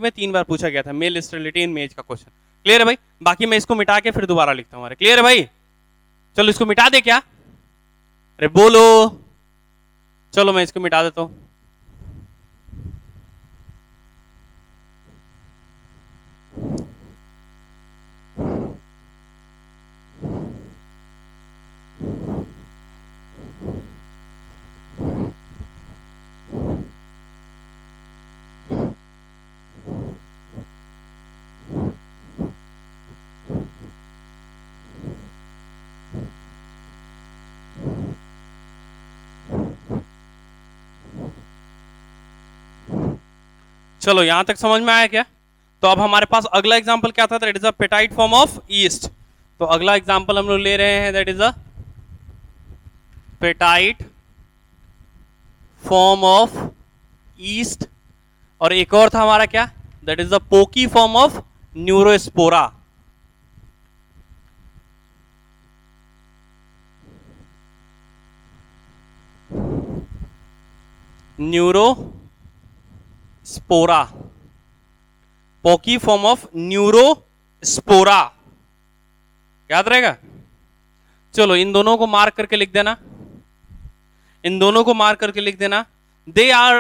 में 3 बार पूछा गया था, मेल स्टेरिलिटी इन मेज का क्वेश्चन। क्लियर है भाई? बाकी मैं इसको मिटा के फिर दोबारा लिखता हूँ। क्लियर है भाई? चलो इसको मिटा दे क्या? अरे बोलो। चलो मैं इसको मिटा देता हूँ। चलो यहां तक समझ में आया क्या? तो अब हमारे पास अगला एग्जांपल क्या था? That is a petite form of east. तो अगला एग्जांपल हम लोग ले रहे हैं, that is a petite form of east. और एक और था हमारा क्या? That is the poky form of Neurospora. Neurospora, poke form of Neurospora. याद रहेगा? चलो इन दोनों को मार्क करके लिख देना, इन दोनों को मार्क करके लिख देना। दे आर,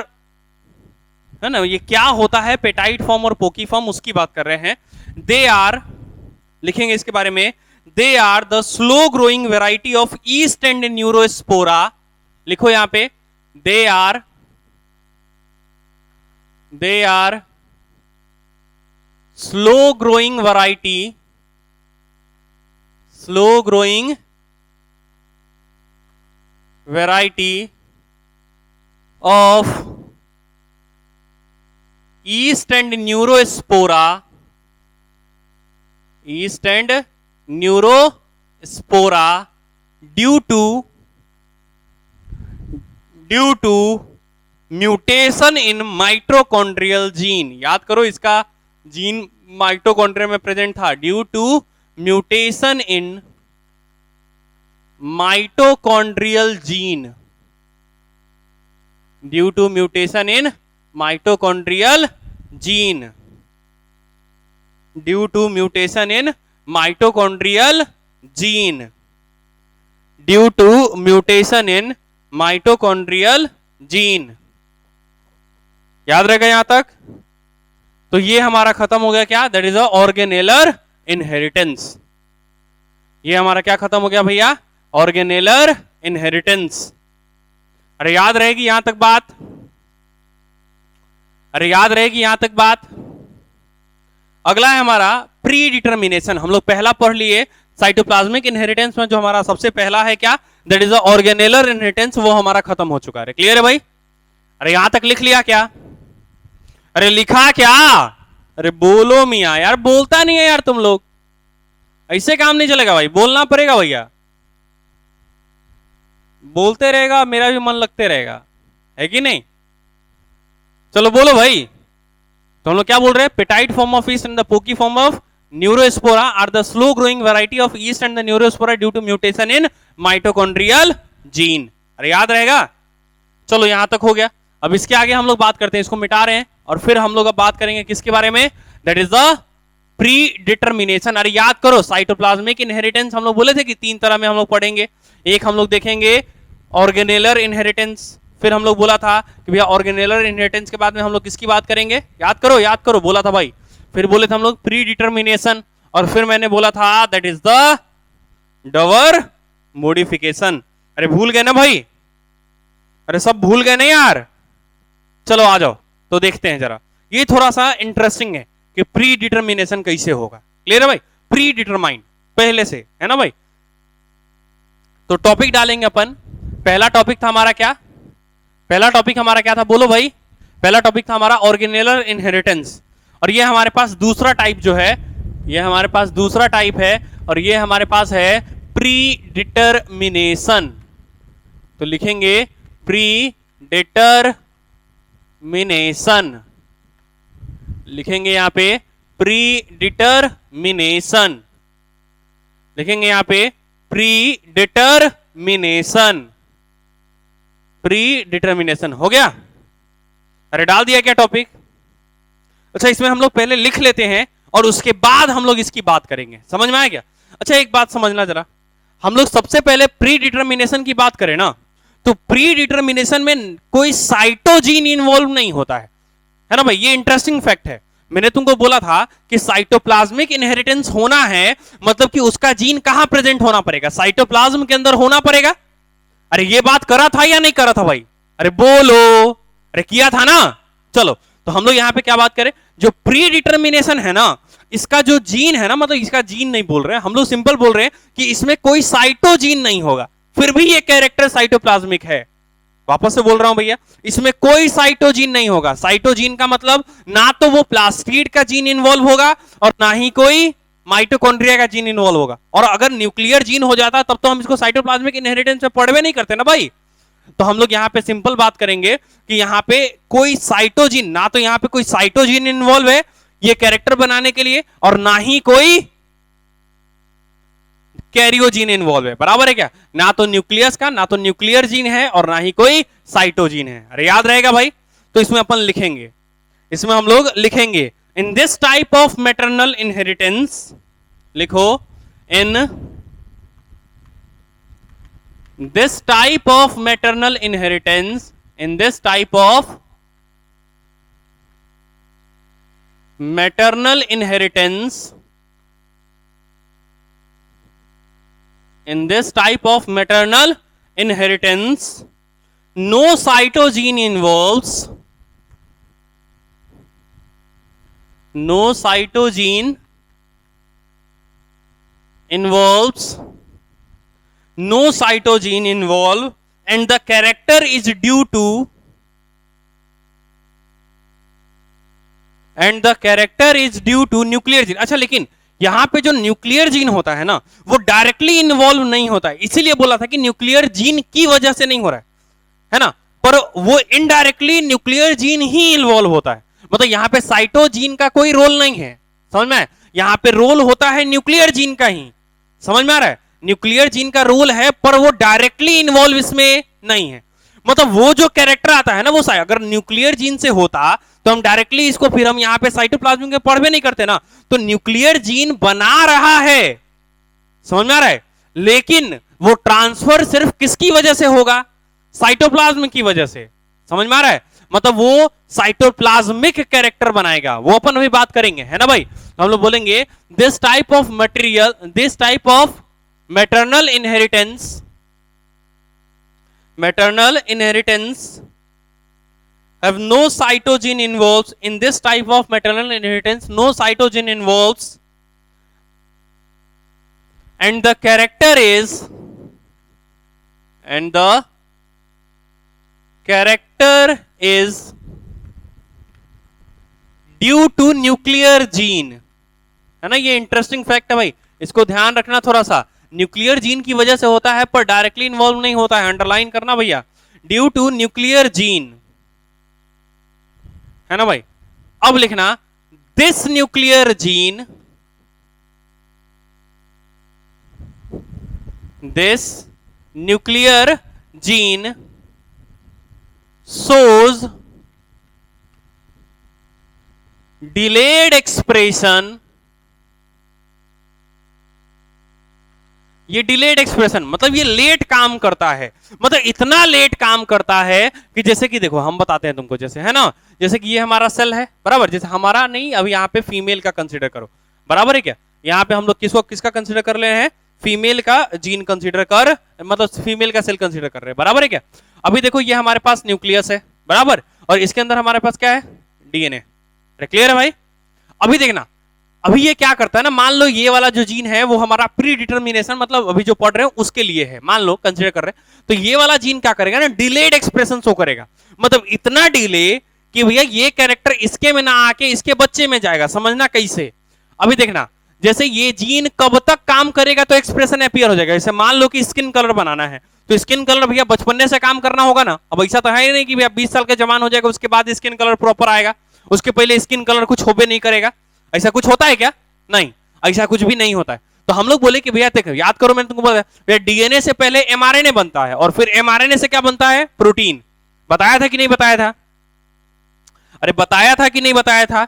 है ना, ये क्या होता है पेटाइट फॉर्म और पोकी फॉर्म, उसकी बात कर रहे हैं। दे आर, लिखेंगे इसके बारे में, they are the slow growing variety of yeast and neurospora. लिखो यहां पे, they are slow growing variety of yeast and neurospora due to mutation in mitochondrial gene. याद करो, इसका जीन माइटोकॉन्ड्रिया में प्रेजेंट था। Due to mutation in mitochondrial gene, due to mutation in mitochondrial gene, due to mutation in mitochondrial gene, due to mutation in mitochondrial gene. याद रहेगा यहां तक? तो ये हमारा खत्म हो गया क्या? That is a organellar inheritance. ये हमारा क्या खत्म हो गया भैया? Organellar inheritance. अरे याद रहेगी यहां तक बात? अरे याद रहेगी यहां तक बात? अगला है हमारा प्री डिटर्मिनेशन। हम लोग पहला पढ़ लिए साइटोप्लाज्मिक इनहेरिटेंस में, जो हमारा सबसे पहला है क्या? That is a organellar inheritance. वो हमारा खत्म हो चुका है। क्लियर है भाई? अरे यहां तक लिख लिया क्या? अरे लिखा क्या? अरे बोलो मियां, यार बोलता नहीं है यार तुम लोग, ऐसे काम नहीं चलेगा भाई, बोलना पड़ेगा भैया। बोलते रहेगा मेरा भी मन लगते रहेगा, है कि नहीं? चलो बोलो भाई। तो हम लोग क्या बोल रहे हैं? Petite form of yeast and the poky form of neurospora are the slow growing variety of yeast and the neurospora due to mutation in mitochondrial gene. अरे याद रहेगा? चलो यहां तक हो गया। अब इसके आगे हम लोग बात करते हैं, इसको मिटा रहे हैं और फिर हम लोग अब बात करेंगे किसके बारे में? That is the pre determination. अरे याद करो, साइटोप्लाज्मिक इनहेरिटेंस हम लोग बोले थे कि 3 तरह में हम लोग पढ़ेंगे। एक हम लोग देखेंगे ऑर्गेनेलर इनहेरिटेंस, फिर हम लोग बोला था कि भैया ऑर्गेनेलर इनहेरिटेंस के बाद में हम लोग किसकी बात करेंगे? याद करो बोला था भाई। फिर बोले थे हम लोग प्री डिटर्मिनेशन, और फिर मैंने बोला था दैट इज द डवर मॉडिफिकेशन। अरे भूल गए ना भाई? अरे सब भूल गए ना यार? चलो आ जाओ तो देखते हैं जरा। ये थोड़ा सा इंटरेस्टिंग है कि प्री डिटर्मिनेशन कैसे होगा। क्लियर है भाई? प्री डिटरमाइंड पहले से, है ना भाई? तो टॉपिक डालेंगे अपन। पहला टॉपिक था हमारा क्या? पहला टॉपिक हमारा क्या था? बोलो भाई। पहला टॉपिक था हमारा ऑर्गेनेलर इनहेरिटेंस। और ये हमारे पास दूसरा टाइप जो है, ये हमारे पास दूसरा टाइप है, और ये हमारे पास है प्री डिटर्मिनेशन। तो लिखेंगे प्री डिटर्मिनेशन, लिखेंगे यहां पे प्री डिटर्मिनेशन, लिखेंगे यहां पे प्री डिटर्मिनेशन। प्री डिटर्मिनेशन हो गया? अरे डाल दिया क्या टॉपिक? अच्छा इसमें हम लोग पहले लिख लेते हैं और उसके बाद हम लोग इसकी बात करेंगे, समझ में आया क्या? अच्छा एक बात समझना जरा, हम लोग सबसे पहले प्री डिटर्मिनेशन की बात करें ना, तो प्री डिटर्मिनेशन में कोई साइटोजीन इन्वॉल्व नहीं होता है ना भाई, ये इंटरेस्टिंग फैक्ट है। मैंने तुमको बोला था कि साइटोप्लाज्मिक इनहेरिटेंस होना है मतलब कि उसका जीन कहां प्रेजेंट होना पड़ेगा, साइटोप्लाज्म के अंदर होना पड़ेगा। अरे ये बात करा था या नहीं करा था भाई? अरे बोलो, अरे किया था ना। चलो तो हम लोग यहां पे क्या बात करें, जो प्री डिटर्मिनेशन है ना, इसका जो जीन है ना, मतलब इसका जीन नहीं बोल रहे हैं हम लोग, सिंपल बोल रहे हैं कि इसमें कोई साइटोजीन नहीं होगा, फिर भी ये कैरेक्टर साइटोप्लाज्मिक है। वापस से बोल रहा हूं भैया, इसमें कोई साइटोजीन नहीं होगा। साइटोजीन का मतलब ना तो वो प्लास्टिड का जीन इन्वॉल्व होगा और ना ही कोई माइटोकॉन्ड्रिया का जीन इन्वॉल्व होगा। और अगर न्यूक्लियर जीन हो जाता तब तो हम इसको साइटोप्लाज्मिक इनहेरिटेंस में पढ़वे नहीं करते ना भाई। तो हम लोग यहां पे सिंपल बात करेंगे कि यहां पे कोई साइटोजीन, ना तो यहां पे कोई साइटोजीन इन्वॉल्व है ये कैरेक्टर बनाने के लिए, और ना ही कोई कैरियोजीन इन्वॉल्व है, बराबर है क्या? ना तो न्यूक्लियस का, ना तो न्यूक्लियर जीन है और ना ही कोई साइटोजीन है। अरे याद रहेगा भाई, तो इसमें अपन लिखेंगे, इसमें हम लोग लिखेंगे in this type of maternal inheritance, लिखो in this type of maternal inheritance, in this type of maternal inheritance, in this type of maternal inheritance no cytogene involves, no cytogene involves, no cytogene involve, and the character is due to, and the character is due to nuclear gene। अच्छा लेकिन यहां पे जो nuclear gene होता है ना वो directly involve नहीं होता है, इसीलिए बोला था कि न्यूक्लियर जीन की वजह से नहीं हो रहा है ना, पर वो इनडायरेक्टली न्यूक्लियर जीन ही इन्वॉल्व होता है। मतलब यहां पे साइटोजीन का कोई रोल नहीं है, समझ में? यहां पे रोल होता है न्यूक्लियर जीन का ही, समझ में आ रहा है? न्यूक्लियर जीन का रोल है पर वो डायरेक्टली इन्वॉल्व इसमें नहीं है। मतलब वो जो कैरेक्टर आता है ना वो अगर न्यूक्लियर जीन से होता तो हम डायरेक्टली इसको फिर हम यहां पे साइटोप्लाज्म के पढ़वे नहीं करते ना। तो न्यूक्लियर जीन बना रहा है, समझ में आ रहा है, लेकिन वो ट्रांसफर सिर्फ किसकी वजह से होगा? साइटोप्लाज्म की वजह से, समझ में आ रहा है? मतलब वो साइटोप्लाज्मिक कैरेक्टर बनाएगा, वो अपन अभी बात करेंगे, है ना भाई? तो हम लोग बोलेंगे this type of material, this type of maternal inheritance, maternal inheritance have no cytogene involves, in this type of maternal inheritance no cytogene involves, and the character is, and the character is due to nuclear gene, है ना? ये interesting fact है भाई, इसको ध्यान रखना थोड़ा सा। न्यूक्लियर जीन की वजह से होता है पर डायरेक्टली इन्वॉल्व नहीं होता है, अंडरलाइन करना भैया, ड्यू टू न्यूक्लियर जीन, है ना भाई? अब लिखना this nuclear gene, this nuclear gene shows delayed expression, ये डिलेड एक्सप्रेशन मतलब ये लेट काम करता है, मतलब इतना लेट काम करता है कि जैसे कि देखो हम बताते हैं तुमको, जैसे है ना, जैसे कि ये हमारा सेल है, बराबर, जैसे हमारा नहीं, अभी यहाँ पे फीमेल का कंसीडर करो, बराबर है क्या? यहाँ पे हम लोग किसका कंसीडर कर रहे हैं? फीमेल का जीन कंसीडर कर, मतलब फीमेल का सेल कंसीडर कर रहे हैं, बराबर है क्या? अभी देखो ये हमारे पास न्यूक्लियस है, बराबर, और इसके अंदर हमारे पास क्या है? डीएनए। क्लियर है भाई? अभी देखना, अभी ये क्या करता है ना, मान लो ये वाला जो जीन है वो हमारा प्री डिटर्मिनेशन, मतलब अभी जो पढ़ रहे हो उसके लिए है, मान लो कंसीडर कर रहे हैं, तो ये वाला जीन क्या करेगा ना, डिलेड एक्सप्रेशन शो करेगा, मतलब इतना डिले कि भैया ये कैरेक्टर इसके में ना आके इसके बच्चे में जाएगा। समझना कैसे? अभी देखना, जैसे ये जीन कब तक काम करेगा तो एक्सप्रेशन अपीयर हो जाएगा। जैसे मान लो कि स्किन कलर बनाना है, तो स्किन कलर भैया बचपन से काम करना होगा ना। अब ऐसा तो है ही नहीं कि भैया 20 साल के जवान हो जाएगा उसके बाद स्किन कलर प्रॉपर आएगा, उसके पहले स्किन कलर कुछ होबे नहीं करेगा। ऐसा कुछ होता है क्या? नहीं, ऐसा कुछ भी नहीं होता है। तो हम लोग बोले कि भैया देखो, याद करो, मैंने तुमको बताया डीएनए से पहले एमआरएनए बनता है और फिर एमआरएनए से क्या बनता है? प्रोटीन। बताया था कि नहीं बताया था? अरे बताया था कि नहीं बताया था?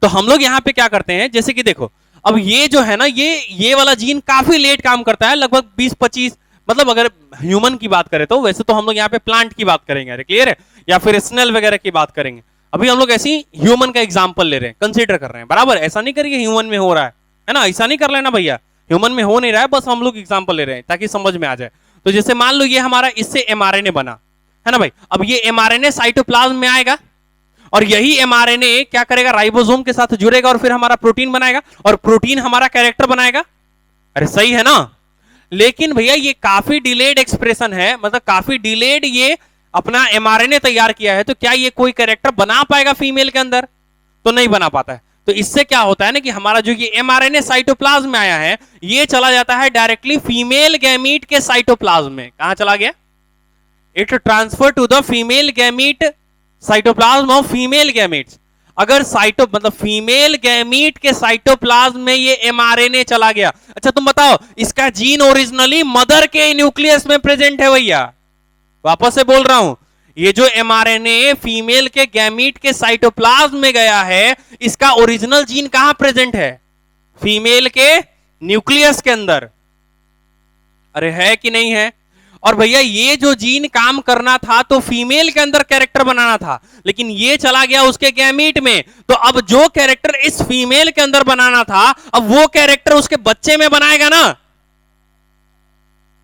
तो हम लोग यहाँ पे क्या करते हैं, जैसे कि देखो अब ये जो है ना, ये वाला जीन काफी लेट काम करता है, लगभग 20-25, मतलब अगर ह्यूमन की बात करें तो, वैसे तो हम लोग यहाँ पे प्लांट की बात करेंगे, अरे क्लियर है, या फिर स्नेल वगैरह की बात करेंगे। अभी हम लोग ऐसी ह्यूमन का एग्जाम्पल ले रहे हैं, कंसिडर कर रहे हैं, बराबर। ऐसा नहीं करिए ह्यूमन में हो रहा है ना, ऐसा नहीं कर लेना भैया, ह्यूमन में हो नहीं रहा है, बस हम लोग एग्जाम्पल ले रहे हैं ताकि समझ में आ जाए। तो जैसे मान लो ये हमारा इससे एमआरएनए बना है ना भाई, अब ये एमआरएनए साइटोप्लाज्म में आएगा और यही एमआरएनए क्या करेगा, राइबोसोम के साथ जुड़ेगा और फिर हमारा प्रोटीन बनाएगा और प्रोटीन हमारा कैरेक्टर बनाएगा। अरे सही है ना। लेकिन भैया ये काफी डिलेड एक्सप्रेशन है, मतलब काफी डिलेड ये अपना एमआरएनए तैयार किया है, तो क्या ये कोई कैरेक्टर बना पाएगा फीमेल के अंदर? तो नहीं बना पाता है। तो इससे क्या होता है ना कि हमारा जो ये एमआरएनए साइटोप्लाज्म में आया है, ये चला जाता है डायरेक्टली फीमेल गैमीट के साइटोप्लाज्म में। कहां चला गया? It transfer to the female gamete cytoplasm of female gametes. अगर मतलब फीमेल गैमीट के साइटोप्लाज्म में ये एमआरएनए चला गया, अच्छा तुम बताओ इसका जीन ओरिजिनली मदर के न्यूक्लियस में प्रेजेंट है भैया। वापस से बोल रहा हूं, ये जो एमआरएनए फीमेल के गैमीट के साइटोप्लाज्म में गया है, इसका ओरिजिनल जीन कहां प्रेजेंट है? फीमेल के न्यूक्लियस के अंदर। अरे है कि नहीं है? और भैया ये जो जीन काम करना था तो फीमेल के अंदर कैरेक्टर बनाना था, लेकिन ये चला गया उसके गैमीट में। तो अब जो कैरेक्टर इस फीमेल के अंदर बनाना था, अब वो कैरेक्टर उसके बच्चे में बनाएगा ना।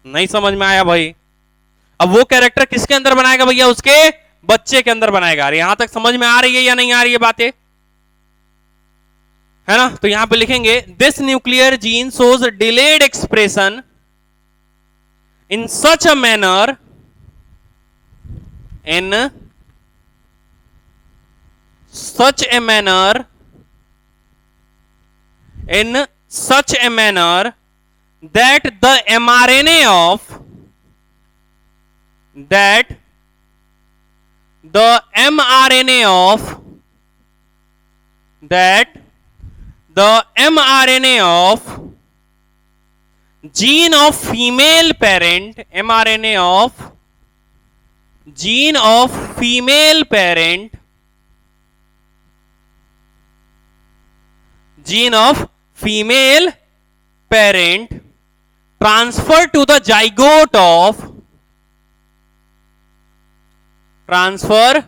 नहीं समझ में आया भाई? अब वो कैरेक्टर किसके अंदर बनाएगा भैया? उसके बच्चे के अंदर बनाएगा। अरे यहां तक समझ में आ रही है या नहीं आ रही है बातें? है ना। तो यहां पे लिखेंगे this nuclear gene shows delayed expression in such a manner in such a manner that the mRNA of that the mRNA of that the mRNA of gene of female parent, mRNA of gene of female parent, gene of female parent transfer to the zygote of transfer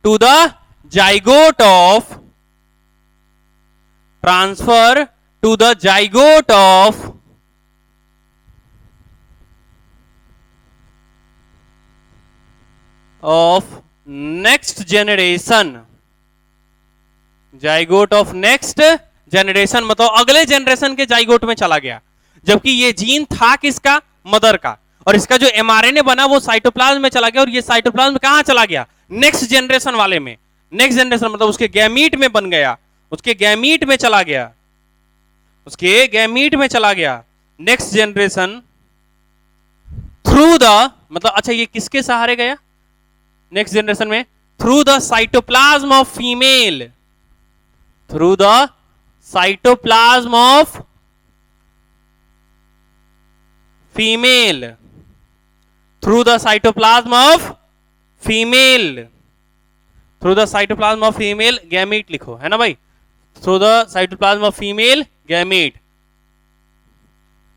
to the zygote of transfer to the zygote of next generation, zygote of next generation, मतलब अगले generation के zygote में चला गया। जबकि ये gene था किसका? मदर का। और इसका जो एमआरएनए बना वो साइटोप्लाज्म में चला गया, और ये साइटोप्लाज्म कहां चला गया? नेक्स्ट जनरेशन वाले में। नेक्स्ट जनरेशन मतलब उसके गैमीट में बन गया, उसके गैमीट में चला गया, उसके गैमीट में चला गया। नेक्स्ट जनरेशन थ्रू द, मतलब अच्छा ये किसके सहारे गया नेक्स्ट जनरेशन में? Through the cytoplasm of female, through the cytoplasm of female, through the cytoplasm of female, through the cytoplasm of female gamete लिखो, है ना भाई? Through the cytoplasm of female gamete,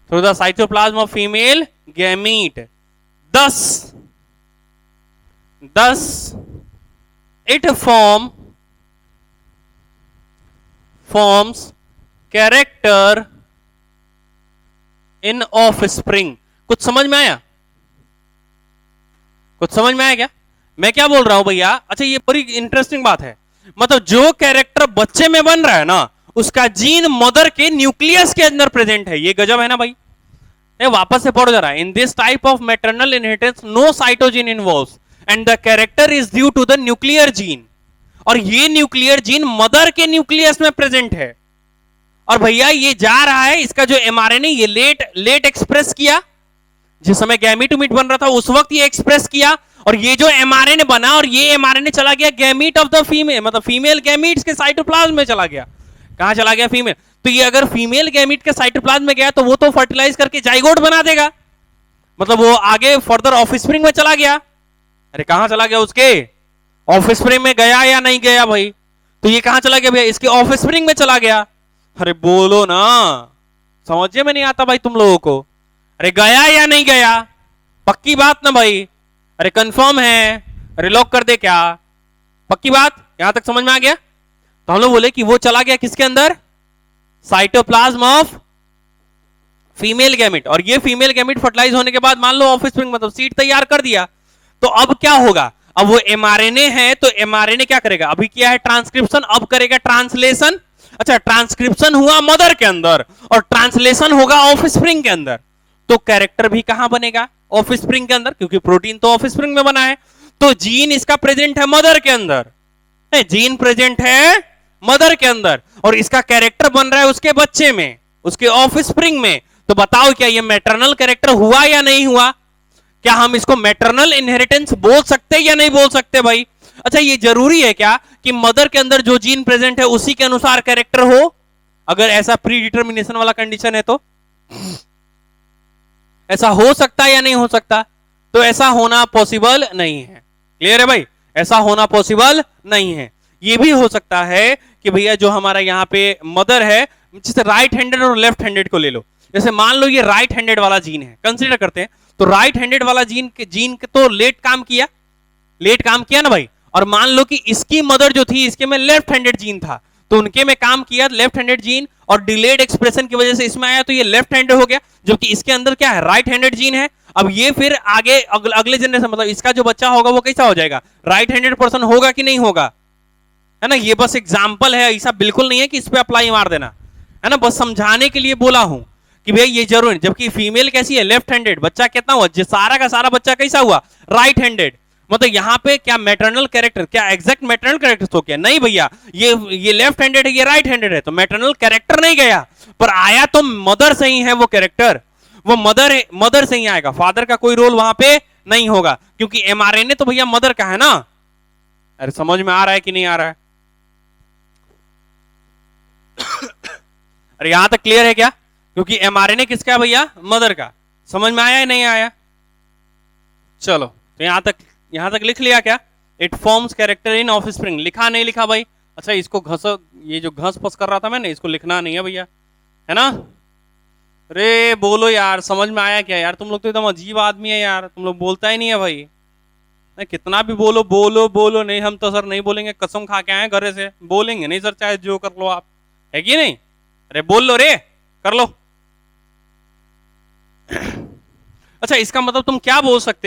through the cytoplasm of female gamete. Thus it forms character in offspring। कुछ समझ में आया? कुछ समझ में आया क्या मैं क्या बोल रहा हूं भैया? अच्छा ये बड़ी इंटरेस्टिंग बात है, मतलब जो कैरेक्टर बच्चे में बन रहा है ना, उसका जीन मदर के न्यूक्लियस के अंदर प्रेजेंट है। ये गजब है ना भाई? वापस से पढ़ो जरा। In this type of maternal inheritance no cytogene involves and the character is due to the nuclear gene. और ये न्यूक्लियर जीन मदर के न्यूक्लियस में प्रेजेंट है। और भैया ये जा रहा है, इसका जो एमआरएनए ये लेट एक्सप्रेस किया, जिस समय गैमीटोमीट बन रहा था उस वक्त ये एक्सप्रेस किया, और ये जो एमआरएनए बना और ये एमआरएनए चला गया गैमीट ऑफ द फीमेल, मतलब फीमेल गैमीट्स के साइटोप्लाज्म में चला गया। कहां चला गया? फीमेल। तो ये अगर फीमेल गैमीट के साइटोप्लाज्म में गया तो वो तो फर्टिलाइज करके जाइगोट बना देगा, मतलब वो आगे फर्दर ऑफस्प्रिंग में चला गया। अरे कहां चला गया? उसके ऑफस्प्रिंग में गया या नहीं गया भाई? तो ये कहां चला गया भैया, इसके ऑफ स्प्रिंग में चला गया। अरे बोलो ना, समझे में नहीं आता भाई तुम लोगों को। अरे गया या नहीं गया, पक्की बात ना भाई, अरे कंफर्म है, अरे लॉक कर दे क्या, पक्की बात, यहां तक समझ में आ गया। तो हम लोग बोले कि वो चला गया किसके अंदर, साइटोप्लाज्म ऑफ फीमेल गैमेट, और ये फीमेल गैमेट फर्टिलाइज होने के बाद मान लो ऑफ स्प्रिंग मतलब सीड तैयार कर दिया, तो अब क्या होगा, अब वो एमआरएनए है, तो एमआरएनए क्या करेगा, अभी किया है ट्रांसक्रिप्शन, अब करेगा ट्रांसलेशन। अच्छा, ट्रांसक्रिप्शन हुआ मदर के अंदर और ट्रांसलेशन होगा ऑफ स्प्रिंग के अंदर, तो कैरेक्टर भी कहां बनेगा, ऑफ स्प्रिंग के अंदर, क्योंकि प्रोटीन तो ऑफ स्प्रिंग में बना है। तो जीन इसका प्रेजेंट है मदर के अंदर, जीन प्रेजेंट है मदर के अंदर, और इसका कैरेक्टर बन रहा है उसके बच्चे में, उसके ऑफ स्प्रिंग में। तो बताओ क्या ये मैटरनल कैरेक्टर हुआ या नहीं हुआ, क्या हम इसको मैटरनल इनहेरिटेंस बोल सकते या नहीं बोल सकते भाई। अच्छा, ये जरूरी है क्या कि मदर के अंदर जो जीन प्रेजेंट है उसी के अनुसार कैरेक्टर हो, अगर ऐसा प्री डिटर्मिनेशन वाला कंडीशन है तो ऐसा हो सकता है या नहीं हो सकता, तो ऐसा होना पॉसिबल नहीं है। क्लियर है भाई, ऐसा होना पॉसिबल नहीं है। ये भी हो सकता है कि भैया जो हमारा यहाँ पे मदर है, जैसे राइट हैंडेड और लेफ्ट हैंडेड को ले लो, जैसे मान लो ये राइट हैंडेड वाला जीन है, कंसीडर करते हैं, तो राइट हैंडेड वाला जीन के तो लेट काम किया ना भाई, और मान लो कि इसकी मदर जो थी इसके में लेफ्ट हैंडेड जीन था, तो उनके में काम किया लेफ्ट हैंडेड जीन, और डिलेड एक्सप्रेशन की वजह से इसमें आया तो ये लेफ्ट हैंडेड हो गया, जबकि इसके अंदर क्या है, राइट हैंडेड जीन है। अब ये फिर आगे अगले जनरेशन मतलब इसका जो बच्चा होगा वो कैसा हो जाएगा, राइट हैंडेड पर्सन होगा कि नहीं होगा, है ना। ये बस एग्जांपल है, ऐसा बिल्कुल नहीं है कि इस पे अप्लाई मार देना, है ना, बस समझाने के लिए बोला हूं कि भैया ये जरूर, जबकि फीमेल कैसी है, लेफ्ट हैंडेड, बच्चा कितना हुआ, सारा का सारा बच्चा कैसा हुआ, राइट हैंडेड। मतलब यहाँ पे क्या मैटरनल कैरेक्टर, क्या एग्जैक्ट मैटरनल कैरेक्टर तो क्या नहीं भैया, ये लेफ्ट हैंडेड है, ये राइट हैंडेड है, तो मैटरनल कैरेक्टर नहीं गया, पर आया तो मदर से ही है वो कैरेक्टर, वो मदर से ही आएगा, फादर का कोई रोल वहां पे नहीं होगा, क्योंकि एमआरएनए तो भैया मदर का है ना। अरे समझ में आ रहा है कि नहीं आ रहा है अरे यहां तक क्लियर है क्या, क्योंकि एमआरएनए किसका है भैया, मदर का। समझ में आया या नहीं आया, चलो तो यहां तक लिख लिया क्या, it forms character in of spring, लिखा नहीं लिखा भाई। अच्छा, इसको ये जो घस फस कर रहा था मैंने, इसको लिखना नहीं है भैया, है ना। अरे बोलो यार, समझ में आया क्या यार, तुम लोग तो एकदम अजीब आदमी है यार, तुम लोग बोलता ही नहीं है भाई, कितना भी बोलो बोलो बोलो, नहीं हम तो सर नहीं बोलेंगे, कसम खा के आए घर से, बोलेंगे नहीं सर, चाहे जो कर लो आप, है कि नहीं। अरे बोल लो रे, कर लो अच्छा, इसका मतलब तुम क्या बोल सकते